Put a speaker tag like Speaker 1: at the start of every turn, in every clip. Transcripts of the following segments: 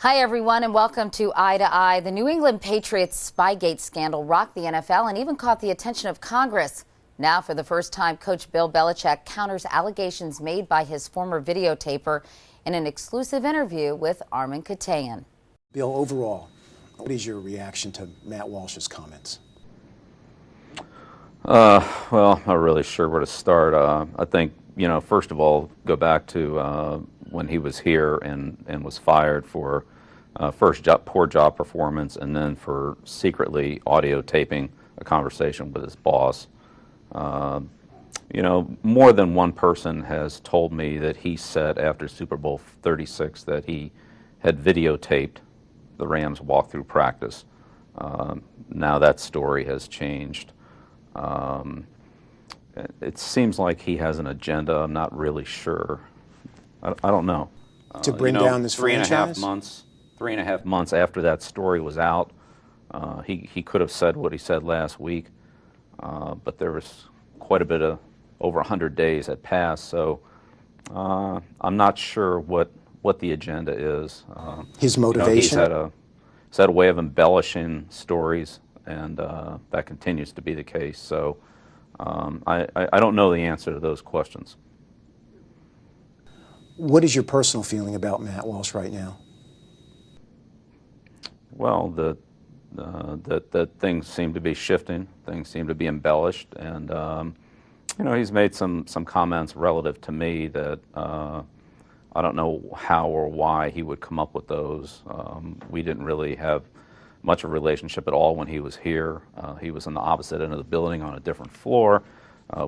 Speaker 1: Hi, everyone, and welcome to Eye to Eye. The New England Patriots Spygate scandal rocked the NFL and even caught the attention of Congress. Now, for the first time, Coach Bill Belichick counters allegations made by his former videotaper in an exclusive interview with Armen Keteyian.
Speaker 2: Bill, overall, what is your reaction to Matt Walsh's comments?
Speaker 3: Well, I'm not really sure where to start. I think, first of all, go back to when he was here and was fired for poor job performance, and then for secretly audio taping a conversation with his boss. More than one person has told me that he said after Super Bowl 36 that he had videotaped the Rams walk-through practice. Now that story has changed. It seems like he has an agenda. I'm not really sure. I don't know.
Speaker 2: To bring down this franchise?
Speaker 3: 3.5 months after that story was out, he could have said what he said last week, but there was quite a bit of over 100 days had passed, so I'm not sure what the agenda is.
Speaker 2: His motivation?
Speaker 3: He's had a way of embellishing stories, and that continues to be the case. So I don't know the answer to those questions.
Speaker 2: What is your personal feeling about Matt Walsh right now?
Speaker 3: Well, that things seem to be shifting. Things seem to be embellished, and he's made some comments relative to me that I don't know how or why he would come up with those. We didn't really have much of a relationship at all when he was here. He was on the opposite end of the building on a different floor.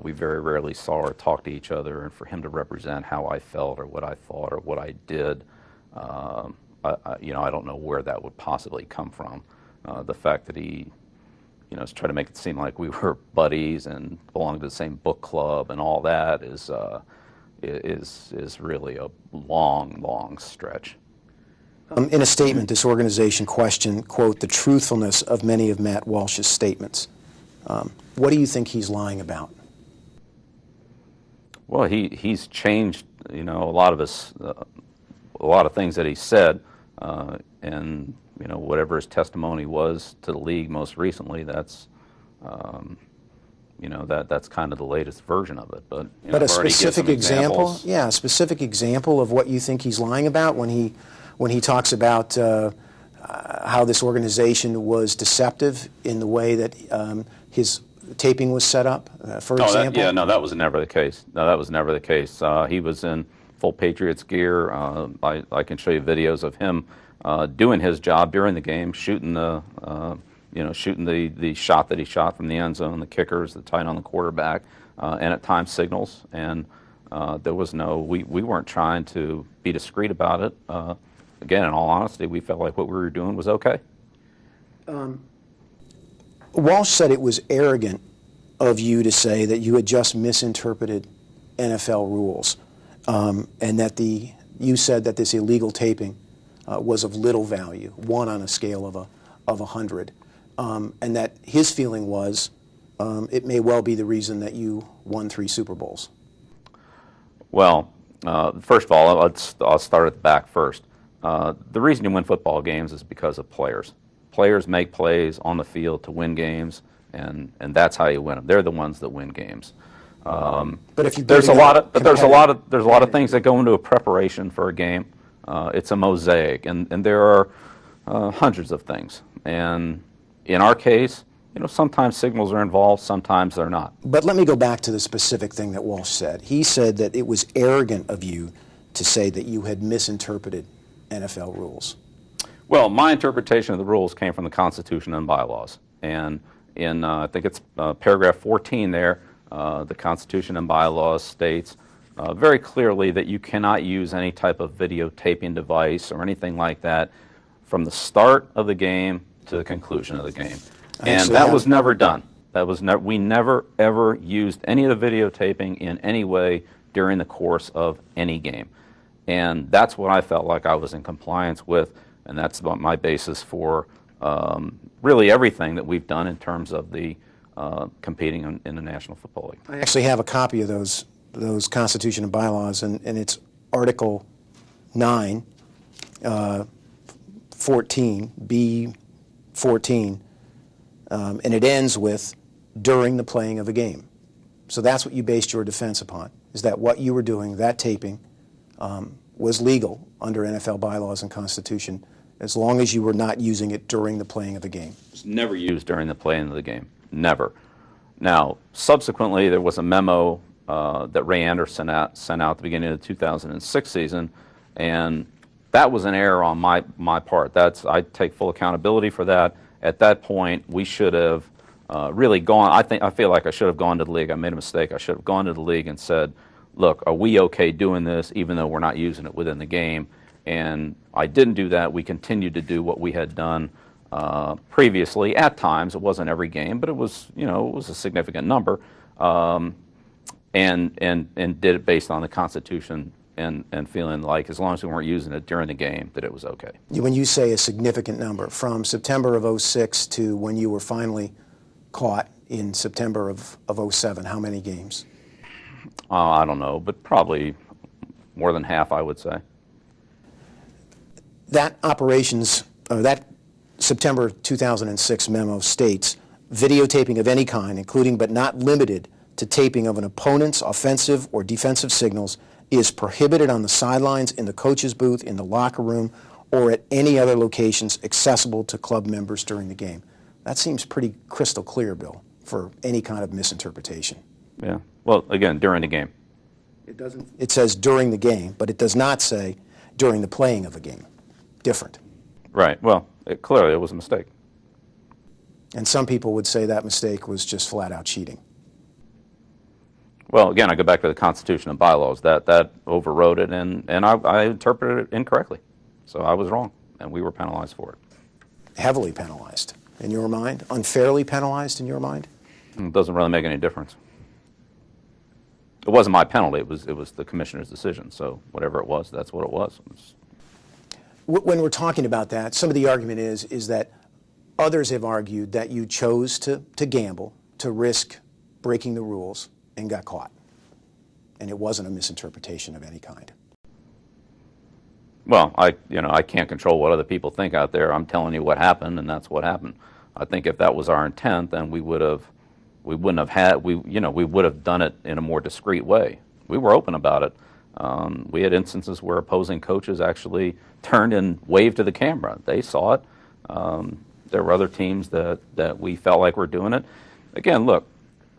Speaker 3: We very rarely saw or talked to each other, and for him to represent how I felt or what I thought or what I did, I don't know where that would possibly come from. The fact that he, is trying to make it seem like we were buddies and belonged to the same book club and all that is really a long stretch.
Speaker 2: In a statement, this organization questioned, quote, the truthfulness of many of Matt Walsh's statements. What do you think he's lying about?
Speaker 3: Well, he's changed, a lot of things that he said, and whatever his testimony was to the league most recently, that's that's kind of the latest version of it. But
Speaker 2: a specific example, a specific example of what you think he's lying about when he talks about how this organization was deceptive in the way that his taping was set up, for example?
Speaker 3: That was never the case. No, that was never the case. He was in full Patriots gear. I can show you videos of him doing his job during the game, shooting the shot that he shot from the end zone, the kickers, the tight on the quarterback, and at times signals. And there was we weren't trying to be discreet about it. Again, in all honesty, we felt like what we were doing was okay.
Speaker 2: Walsh said it was arrogant of you to say that you had just misinterpreted NFL rules, and that you said that this illegal taping was of little value, 1 on a scale of 100, and that his feeling was it may well be the reason that you won 3 Super Bowls.
Speaker 3: Well, first of all, I'll start at the back first. The reason you win football games is because of players. Players make plays on the field to win games, and that's how you win them. They're the ones that win games.
Speaker 2: But if you
Speaker 3: there's a lot of things that go into a preparation for a game. It's a mosaic, and there are hundreds of things. And in our case, sometimes signals are involved, sometimes they're not.
Speaker 2: But let me go back to the specific thing that Walsh said. He said that it was arrogant of you to say that you had misinterpreted NFL rules.
Speaker 3: Well, my interpretation of the rules came from the Constitution and bylaws. And in, I think it's paragraph 14 there, the Constitution and bylaws states very clearly that you cannot use any type of videotaping device or anything like that from the start of the game to the conclusion of the game. And that was never done. We never, ever used any of the videotaping in any way during the course of any game. And that's what I felt like I was in compliance with, and that's my basis for really everything that we've done in terms of the competing in the National Football League.
Speaker 2: I actually have a copy of those Constitution and bylaws, and it's Article 9, 14, B14, and it ends with during the playing of a game. So that's what you based your defense upon, is that what you were doing, that taping, was legal under NFL bylaws and Constitution, as long as you were not using it during the playing of a game.
Speaker 3: It's never used during the playing of the game. Never. Now, subsequently, there was a memo that Ray Anderson sent out at the beginning of the 2006 season, and that was an error on my part. I take full accountability for that. At that point, we should have really gone. I feel like I should have gone to the league. I made a mistake. I should have gone to the league and said, "Look, are we okay doing this, even though we're not using it within the game?" And I didn't do that. We continued to do what we had done previously. At times, it wasn't every game, but it was, it was a significant number, and did it based on the Constitution and feeling like as long as we weren't using it during the game, that it was okay.
Speaker 2: When you say a significant number, from September of '06 to when you were finally caught in September of '07, how many games?
Speaker 3: I don't know, but probably more than half, I would say.
Speaker 2: That that September 2006 memo states, videotaping of any kind, including but not limited to taping of an opponent's offensive or defensive signals, is prohibited on the sidelines, in the coach's booth, in the locker room, or at any other locations accessible to club members during the game. That seems pretty crystal clear, Bill, for any kind of misinterpretation.
Speaker 3: Yeah. Well, again, during the game.
Speaker 2: It says during the game, but it does not say during the playing of a game. Different.
Speaker 3: Right. Well, clearly it was a mistake.
Speaker 2: And some people would say that mistake was just flat out cheating.
Speaker 3: Well, again, I go back to the Constitution and bylaws. That overrode it, and I interpreted it incorrectly. So I was wrong, and we were penalized for it.
Speaker 2: Heavily penalized, in your mind? Unfairly penalized, in your mind?
Speaker 3: It doesn't really make any difference. It wasn't my penalty. It was the commissioner's decision. So whatever it was, that's what it was.
Speaker 2: When we're talking about that, some of the argument is that others have argued that you chose to gamble, to risk breaking the rules, and got caught. And it wasn't a misinterpretation of any kind.
Speaker 3: Well, I can't control what other people think out there. I'm telling you what happened, and that's what happened. I think if that was our intent, then we would have done it in a more discreet way. We were open about it. We had instances where opposing coaches actually turned and waved to the camera. They saw it. There were other teams that we felt like were doing it. Again, look,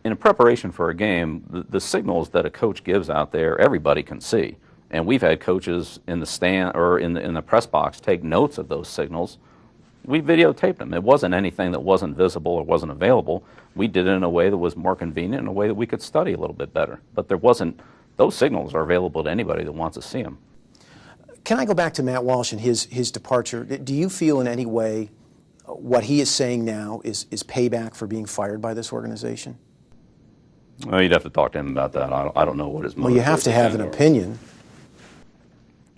Speaker 3: in a preparation for a game, the signals that a coach gives out there, everybody can see. And we've had coaches in the stand or in the press box take notes of those signals. We videotaped them. It wasn't anything that wasn't visible or wasn't available. We did it in a way that was more convenient, in a way that we could study a little bit better. But those signals are available to anybody that wants to see them.
Speaker 2: Can I go back to Matt Walsh and his departure? Do you feel in any way what he is saying now is payback for being fired by this organization?
Speaker 3: Well, you'd have to talk to him about that. I don't know what his motive is.
Speaker 2: Well, you have to have an opinion.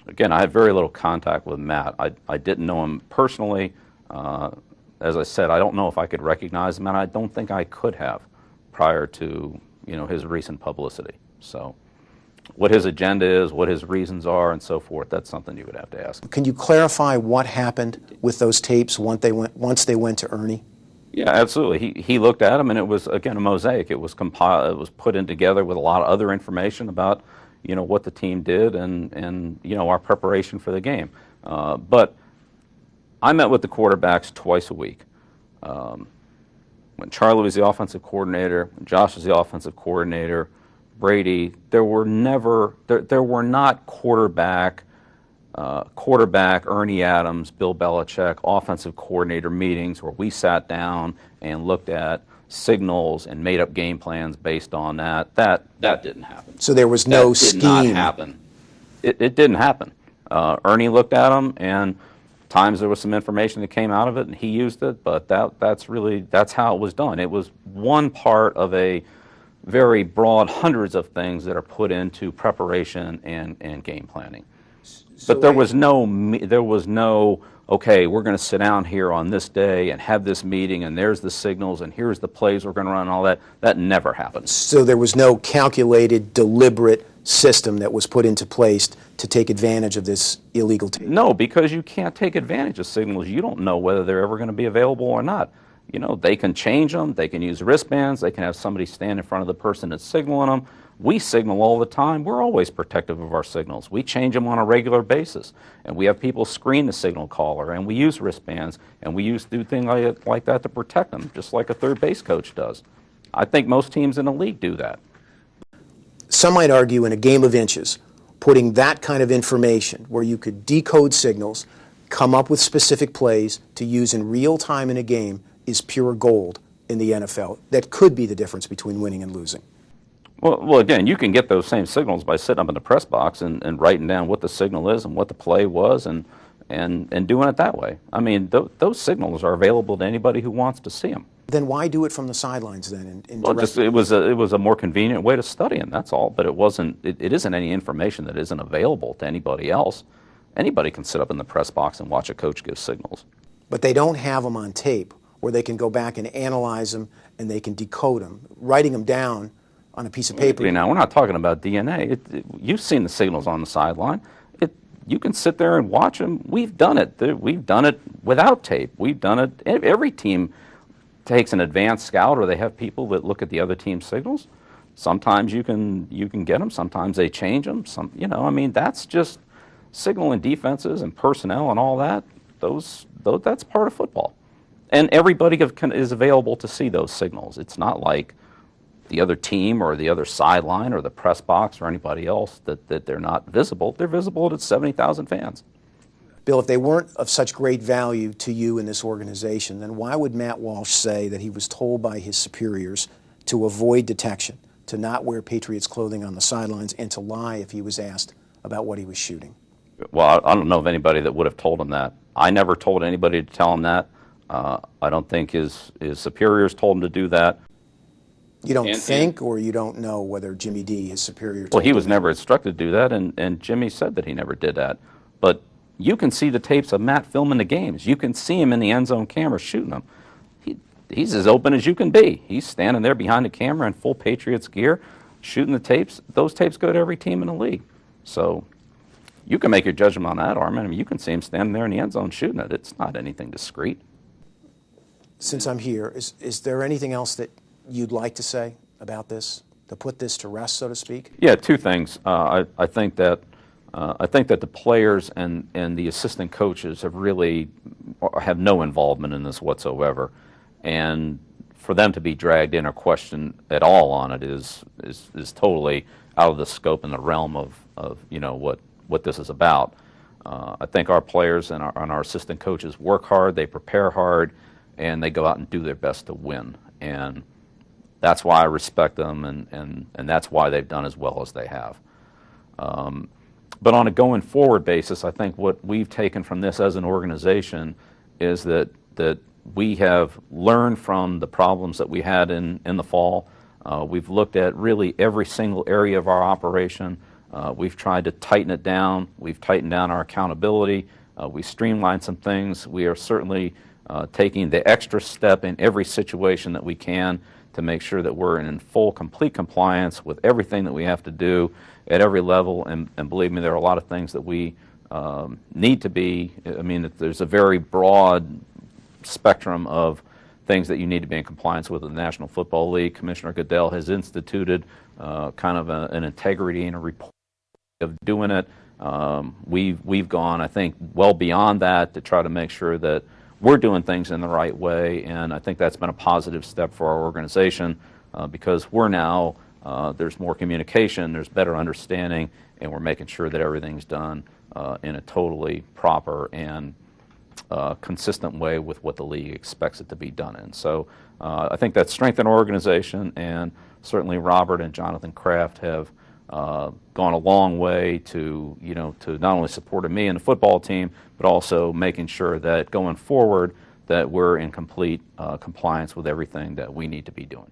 Speaker 3: Again, I had very little contact with Matt. I didn't know him personally. As I said, I don't know if I could recognize him, and I don't think I could have prior to his recent publicity. So what his agenda is, what his reasons are, and so forth, that's something you would have to ask.
Speaker 2: Can you clarify what happened with those tapes once they went to Ernie?
Speaker 3: Yeah, absolutely. He looked at them, and it was, again, a mosaic. It was compiled. It was put in together with a lot of other information about what the team did and our preparation for the game. But I met with the quarterbacks twice a week. When Charlie was the offensive coordinator, when Josh was the offensive coordinator, Brady, there were not quarterback Ernie Adams, Bill Belichick, offensive coordinator meetings where we sat down and looked at signals and made up game plans based on that. That didn't happen.
Speaker 2: So there was no scheme.
Speaker 3: That did not happen. It didn't happen. Ernie looked at them, and times there was some information that came out of it, and he used it. But that's how it was done. It was one part of a very broad hundreds of things that are put into preparation and game planning. But there was no, okay, we're going to sit down here on this day and have this meeting, and there's the signals, and here's the plays we're going to run, and all that. That never happened.
Speaker 2: So there was no calculated, deliberate system that was put into place to take advantage of this illegal tape?
Speaker 3: No, because you can't take advantage of signals. You don't know whether they're ever going to be available or not. You know, they can change them, they can use wristbands, they can have somebody stand in front of the person that's signaling them. We signal all the time. We're always protective of our signals. We change them on a regular basis. And we have people screen the signal caller, and we use wristbands, and we do things like that to protect them, just like a third base coach does. I think most teams in the league do that.
Speaker 2: Some might argue in a game of inches, putting that kind of information where you could decode signals, come up with specific plays to use in real time in a game is pure gold in the NFL. That could be the difference between winning and losing.
Speaker 3: Well, again, you can get those same signals by sitting up in the press box and writing down what the signal is and what the play was and doing it that way. I mean, those signals are available to anybody who wants to see them.
Speaker 2: Then why do it from the sidelines then?
Speaker 3: Well, it was a more convenient way to study them, that's all. But it isn't any information that isn't available to anybody else. Anybody can sit up in the press box and watch a coach give signals.
Speaker 2: But they don't have them on tape where they can go back and analyze them and they can decode them. Writing them down on a piece of paper.
Speaker 3: Now, we're not talking about DNA. You've seen the signals on the sideline. You can sit there and watch them. We've done it. We've done it without tape. We've done it. Every team takes an advanced scout, or they have people that look at the other team's signals. Sometimes you can get them. Sometimes they change them. I mean, that's just signaling defenses and personnel and all that. That's part of football. And everybody is available to see those signals. It's not like the other team or the other sideline or the press box or anybody else that they're not visible. They're visible to 70,000 fans.
Speaker 2: Bill, if they weren't of such great value to you in this organization, then why would Matt Walsh say that he was told by his superiors to avoid detection, to not wear Patriots clothing on the sidelines, and to lie if he was asked about what he was shooting?
Speaker 3: Well, I don't know of anybody that would have told him that. I never told anybody to tell him that. I don't think his superiors told him to do that.
Speaker 2: You don't think, or you don't know whether Jimmy D, his superior, told him?
Speaker 3: Well, he was never instructed to do that, and Jimmy said that he never did that. But you can see the tapes of Matt filming the games. You can see him in the end zone camera shooting them. He's as open as you can be. He's standing there behind the camera in full Patriots gear, shooting the tapes. Those tapes go to every team in the league. So you can make your judgment on that, Armen. I mean, you can see him standing there in the end zone shooting it. It's not anything discreet.
Speaker 2: Since I'm here, is there anything else that you'd like to say about this, to put this to rest, so to speak?
Speaker 3: Yeah, two things. I think that the players and the assistant coaches have no involvement in this whatsoever, and for them to be dragged in or questioned at all on it is totally out of the scope and the realm of what this is about. I think our players and our assistant coaches work hard, they prepare hard, and they go out and do their best to win. And that's why I respect them, and that's why they've done as well as they have. But on a going forward basis, I think what we've taken from this as an organization is that we have learned from the problems that we had in the fall. We've looked at really every single area of our operation. We've tried to tighten it down. We've tightened down our accountability. We streamlined some things. We are certainly taking the extra step in every situation that we can to make sure that we're in full, complete compliance with everything that we have to do at every level. And believe me, there are a lot of things that we need to be. I mean, there's a very broad spectrum of things that you need to be in compliance with the National Football League. Commissioner Goodell has instituted kind of an integrity and a report of doing it. We've gone, I think, well beyond that to try to make sure that we're doing things in the right way, and I think that's been a positive step for our organization because we're now, there's more communication, there's better understanding, and we're making sure that everything's done in a totally proper and consistent way with what the league expects it to be done in. So I think that's strengthened our organization, and certainly Robert and Jonathan Kraft have gone a long way to not only supporting me and the football team, but also making sure that going forward that we're in complete compliance with everything that we need to be doing.